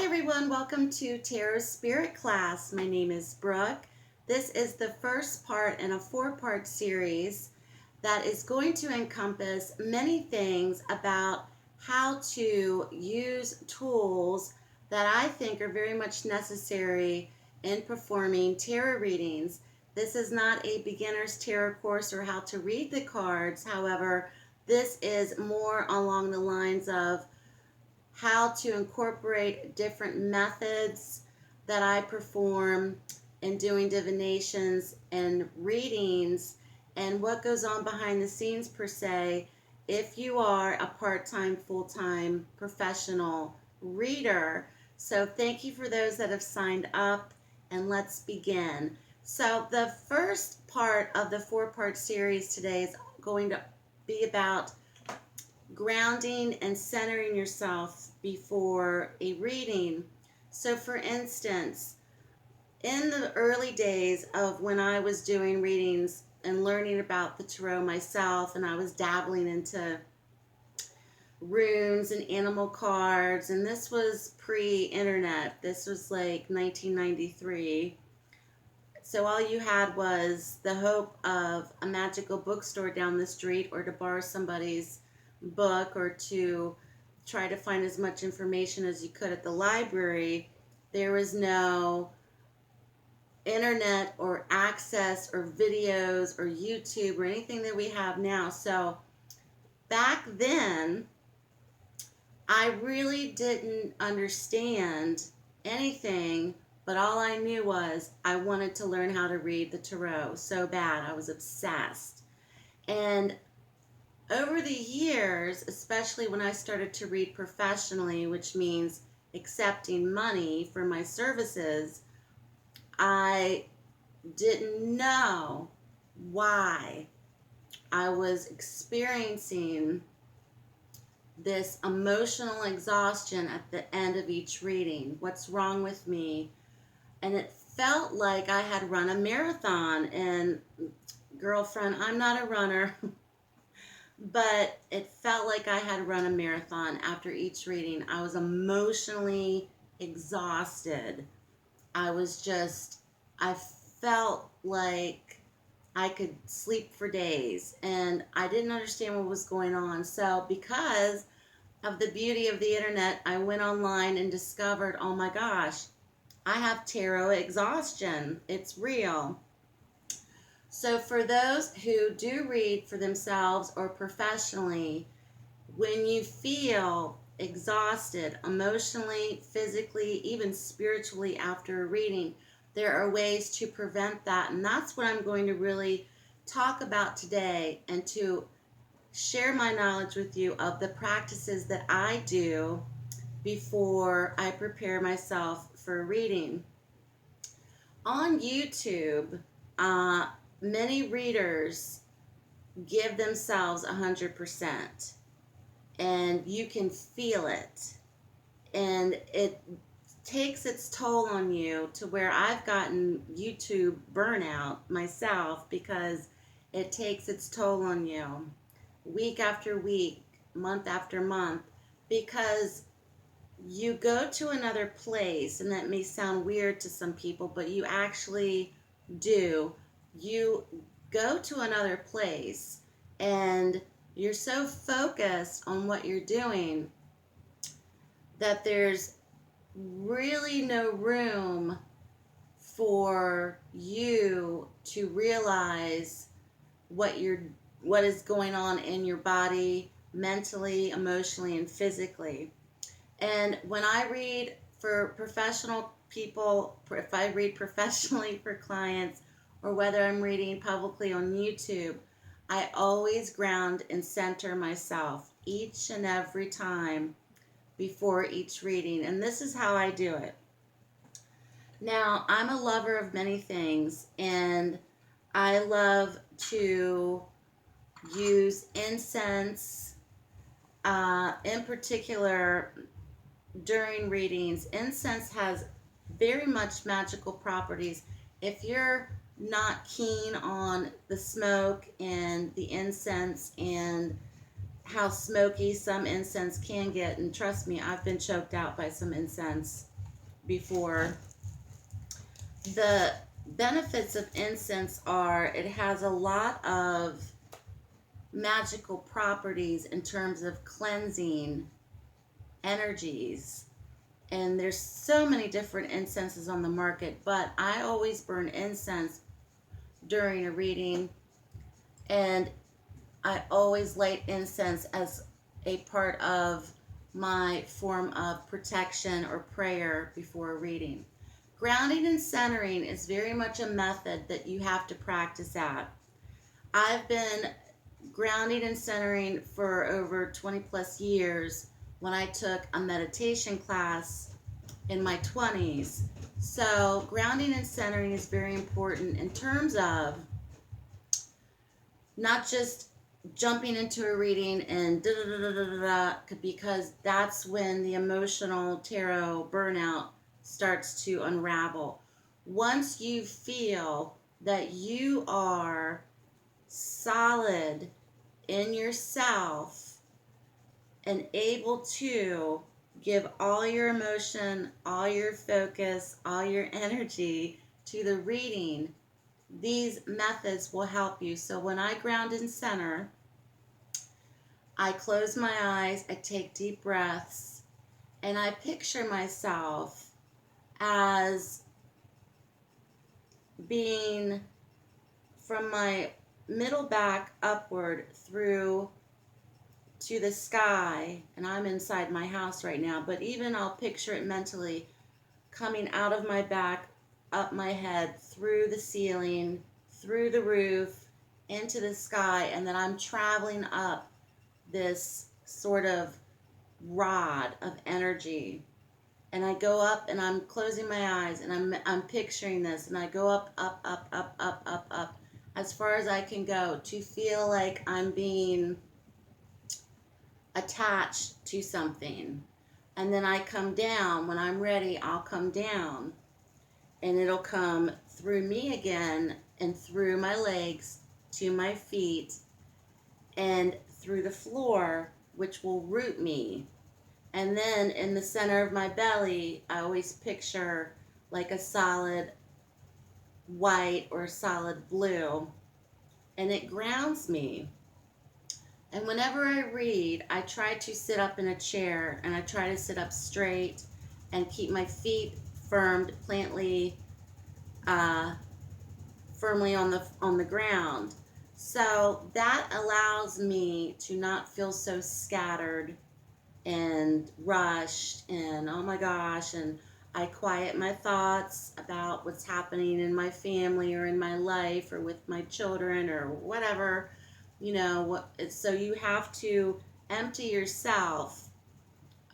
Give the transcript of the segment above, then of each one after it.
everyone, welcome to Tarot Spirit Class. My name is Brooke. This is the first part in a four-part series that is going to encompass many things about how to use tools that I think are very much necessary in performing tarot readings. This is not a beginner's tarot course or how to read the cards. However, this is more along the lines of how to incorporate different methods that I perform in doing divinations and readings and what goes on behind the scenes per se if you are a part-time, full-time professional reader. So thank you for those that have signed up, and let's begin. So the first part of the four-part series today is going to be about grounding and centering yourself before a reading. So for instance, in the early days of when I was doing readings and learning about the tarot myself, and I was dabbling into runes and animal cards, and this was pre-internet. This was like 1993. So all you had was the hope of a magical bookstore down the street, or to borrow somebody's book, or to try to find as much information as you could at the library. There was no internet or access or videos or YouTube or anything that we have now. So back then, I really didn't understand anything, but all I knew was I wanted to learn how to read the tarot so bad. I was obsessed. And over the years, especially when I started to read professionally, which means accepting money for my services, I didn't know why I was experiencing this emotional exhaustion at the end of each reading. What's wrong with me? And it felt like I had run a marathon. And girlfriend, I'm not a runner. But it felt like I had run a marathon after each reading. I was emotionally exhausted. I felt like I could sleep for days, and I didn't understand what was going on. So because of the beauty of the internet, I went online and discovered, oh my gosh, I have tarot exhaustion. It's real. So for those who do read for themselves or professionally, when you feel exhausted emotionally, physically, even spiritually after a reading, there are ways to prevent that. And that's what I'm going to really talk about today, and to share my knowledge with you of the practices that I do before I prepare myself for a reading. On YouTube, many readers give themselves 100%, and you can feel it, and it takes its toll on you to where I've gotten YouTube burnout myself, because it takes its toll on you week after week, month after month, because you go to another place, and that may sound weird to some people, but you actually do. You go to another place and you're so focused on what you're doing that there's really no room for you to realize what is going on in your body, mentally, emotionally, and physically. And when I read for professional people, if I read professionally for clients, or whether I'm reading publicly on YouTube, I always ground and center myself each and every time before each reading. And this is how I do it. Now, I'm a lover of many things, and I love to use incense, in particular during readings. Incense has very much magical properties. If you're not keen on the smoke and the incense and how smoky some incense can get, and trust me, I've been choked out by some incense before. The benefits of incense are it has a lot of magical properties in terms of cleansing energies. And there's so many different incenses on the market, but I always burn incense during a reading, and I always light incense as a part of my form of protection or prayer before a reading. Grounding and centering is very much a method that you have to practice at. I've been grounding and centering for over 20 plus years when I took a meditation class in my 20s. So, grounding and centering is very important in terms of not just jumping into a reading and da da da da da da, because that's when the emotional tarot burnout starts to unravel. Once you feel that you are solid in yourself and able to give all your emotion, all your focus, all your energy to the reading, these methods will help you. So when I ground and center, I close my eyes, I take deep breaths, and I picture myself as being from my middle back upward through to the sky. And I'm inside my house right now, but even I'll picture it mentally coming out of my back, up my head, through the ceiling, through the roof, into the sky, and then I'm traveling up this sort of rod of energy. And I go up and I'm closing my eyes and I'm picturing this, and I go up, up, up, up, up, up, up, as far as I can go, to feel like I'm being attached to something. And then I come down. When I'm ready, I'll come down, and it'll come through me again and through my legs to my feet and through the floor, which will root me. And then in the center of my belly, I always picture like a solid white or solid blue, and it grounds me. And whenever I read, I try to sit up in a chair, and I try to sit up straight and keep my feet uh, firmly on the ground. So that allows me to not feel so scattered and rushed and oh my gosh, and I quiet my thoughts about what's happening in my family or in my life or with my children or whatever, so you have to empty yourself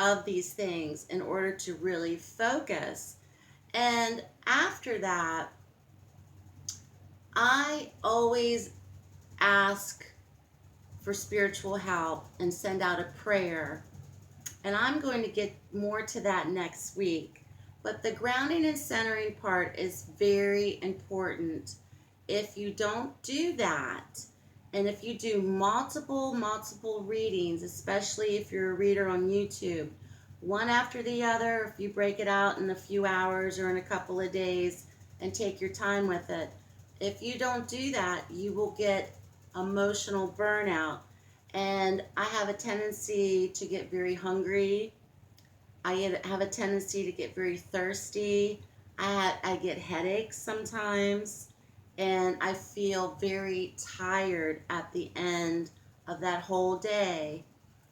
of these things in order to really focus. And after that, I always ask for spiritual help and send out a prayer. And I'm going to get more to that next week. But the grounding and centering part is very important. If you don't do that, and if you do multiple readings, especially if you're a reader on YouTube, one after the other, if you break it out in a few hours or in a couple of days and take your time with it, if you don't do that, you will get emotional burnout. And I have a tendency to get very hungry. I have a tendency to get very thirsty. I get headaches sometimes, and I feel very tired at the end of that whole day.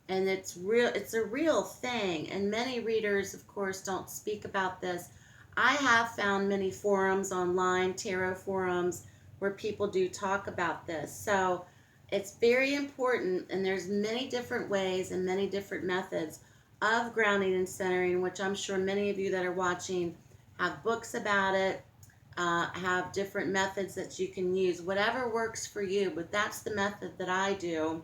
And it's real. It's a real thing. And many readers, of course, don't speak about this. I have found many forums online, tarot forums, where people do talk about this. So it's very important, and there's many different ways and many different methods of grounding and centering, which I'm sure many of you that are watching have books about it, have different methods that you can use, whatever works for you. But that's the method that I do,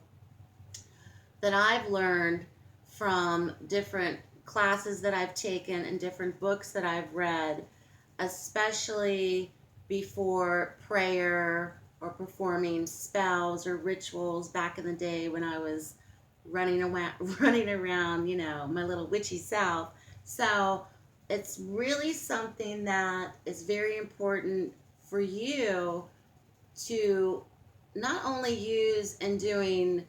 that I've learned from different classes that I've taken and different books that I've read, especially before prayer or performing spells or rituals back in the day when I was running around, my little witchy self. So it's really something that is very important for you to not only use in doing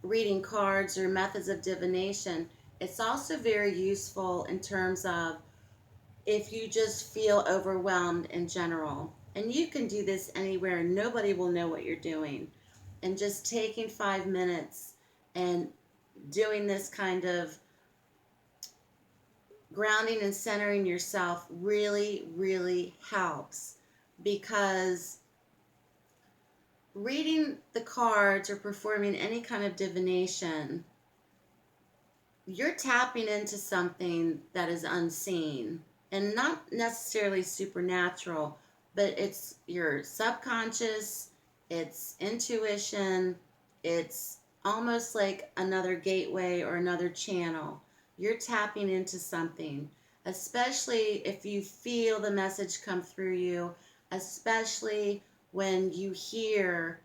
reading cards or methods of divination, it's also very useful in terms of if you just feel overwhelmed in general. And you can do this anywhere, and nobody will know what you're doing. And just taking 5 minutes and doing this kind of grounding and centering yourself really, really helps, because reading the cards or performing any kind of divination, you're tapping into something that is unseen and not necessarily supernatural, but it's your subconscious, it's intuition, it's almost like another gateway or another channel. You're tapping into something, especially if you feel the message come through you, especially when you hear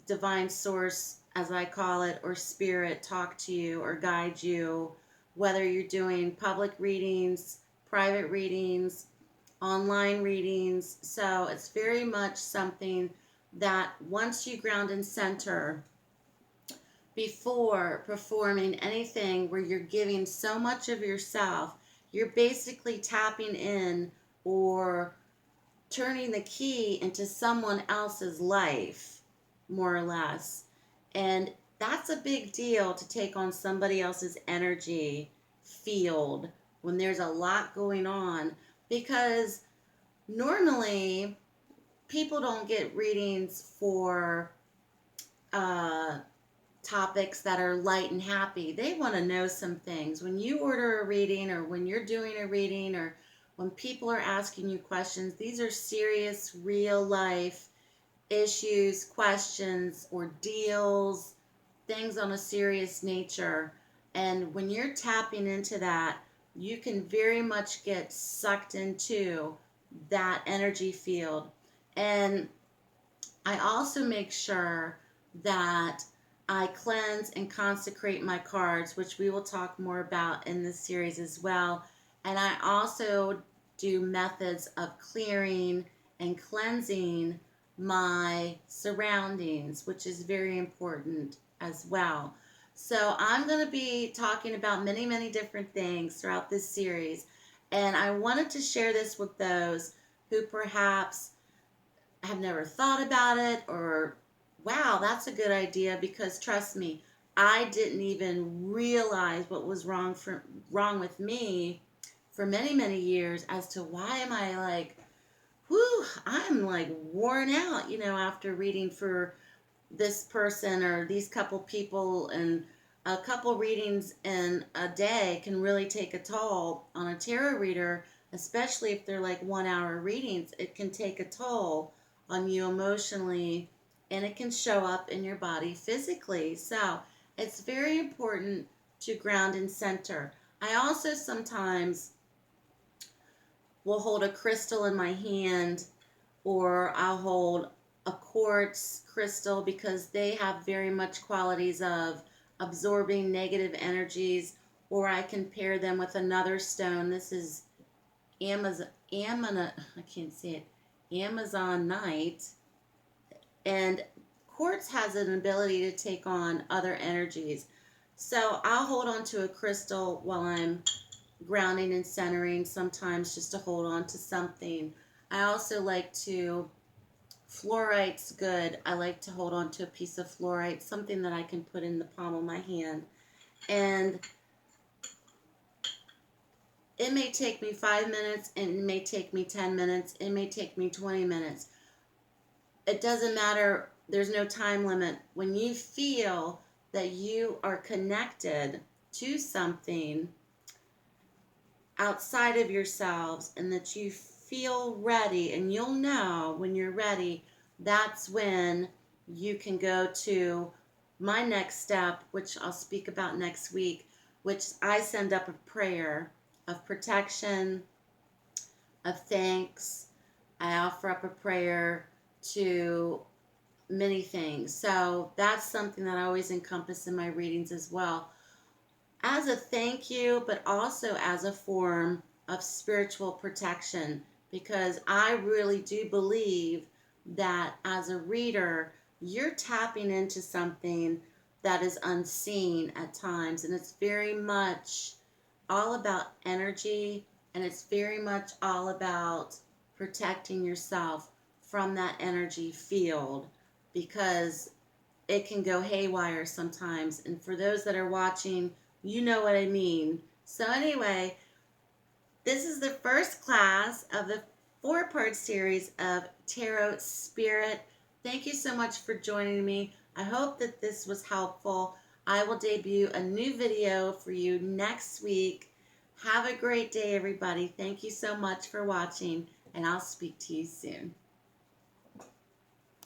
divine source, as I call it, or spirit talk to you or guide you, whether you're doing public readings, private readings, online readings. So it's very much something that once you ground and center before performing anything where you're giving so much of yourself, you're basically tapping in or turning the key into someone else's life, more or less. And that's a big deal, to take on somebody else's energy field when there's a lot going on, because normally people don't get readings for uh, topics that are light and happy. They want to know some things. When you order a reading, or when you're doing a reading, or when people are asking you questions, these are serious, real life issues, questions, ordeals, things on a serious nature. And when you're tapping into that, you can very much get sucked into that energy field. And I also make sure that I cleanse and consecrate my cards, which we will talk more about in this series as well. And I also do methods of clearing and cleansing my surroundings, which is very important as well. So I'm going to be talking about many, many different things throughout this series. And I wanted to share this with those who perhaps have never thought about it, or wow, that's a good idea, because trust me, I didn't even realize what was wrong with me for many, many years, as to why am I like, whew, I'm like worn out, after reading for this person or these couple people. And a couple readings in a day can really take a toll on a tarot reader, especially if they're like 1 hour readings. It can take a toll on you emotionally, and it can show up in your body physically. So it's very important to ground and center. I also sometimes will hold a crystal in my hand, or I'll hold a quartz crystal, because they have very much qualities of absorbing negative energies. Or I can pair them with another stone. This is I can't say it, Amazon Night. And quartz has an ability to take on other energies. So I'll hold on to a crystal while I'm grounding and centering, sometimes just to hold on to something. I also like to, fluorite's good. I like to hold on to a piece of fluorite, something that I can put in the palm of my hand. And it may take me 5 minutes, and it may take me 10 minutes, it may take me 20 minutes. It doesn't matter. There's no time limit. When you feel that you are connected to something outside of yourselves, and that you feel ready, and you'll know when you're ready, that's when you can go to my next step, which I'll speak about next week, which I send up a prayer of protection, of thanks. I offer up a prayer to many things. So that's something that I always encompass in my readings as well, as a thank you, but also as a form of spiritual protection, because I really do believe that as a reader, you're tapping into something that is unseen at times, and it's very much all about energy, and it's very much all about protecting yourself from that energy field, because it can go haywire sometimes. And for those that are watching, you know what I mean. So, anyway, this is the first class of the four-part series of Tarot Spirit. Thank you so much for joining me. I hope that this was helpful. I will debut a new video for you next week. Have a great day, everybody. Thank you so much for watching, and I'll speak to you soon.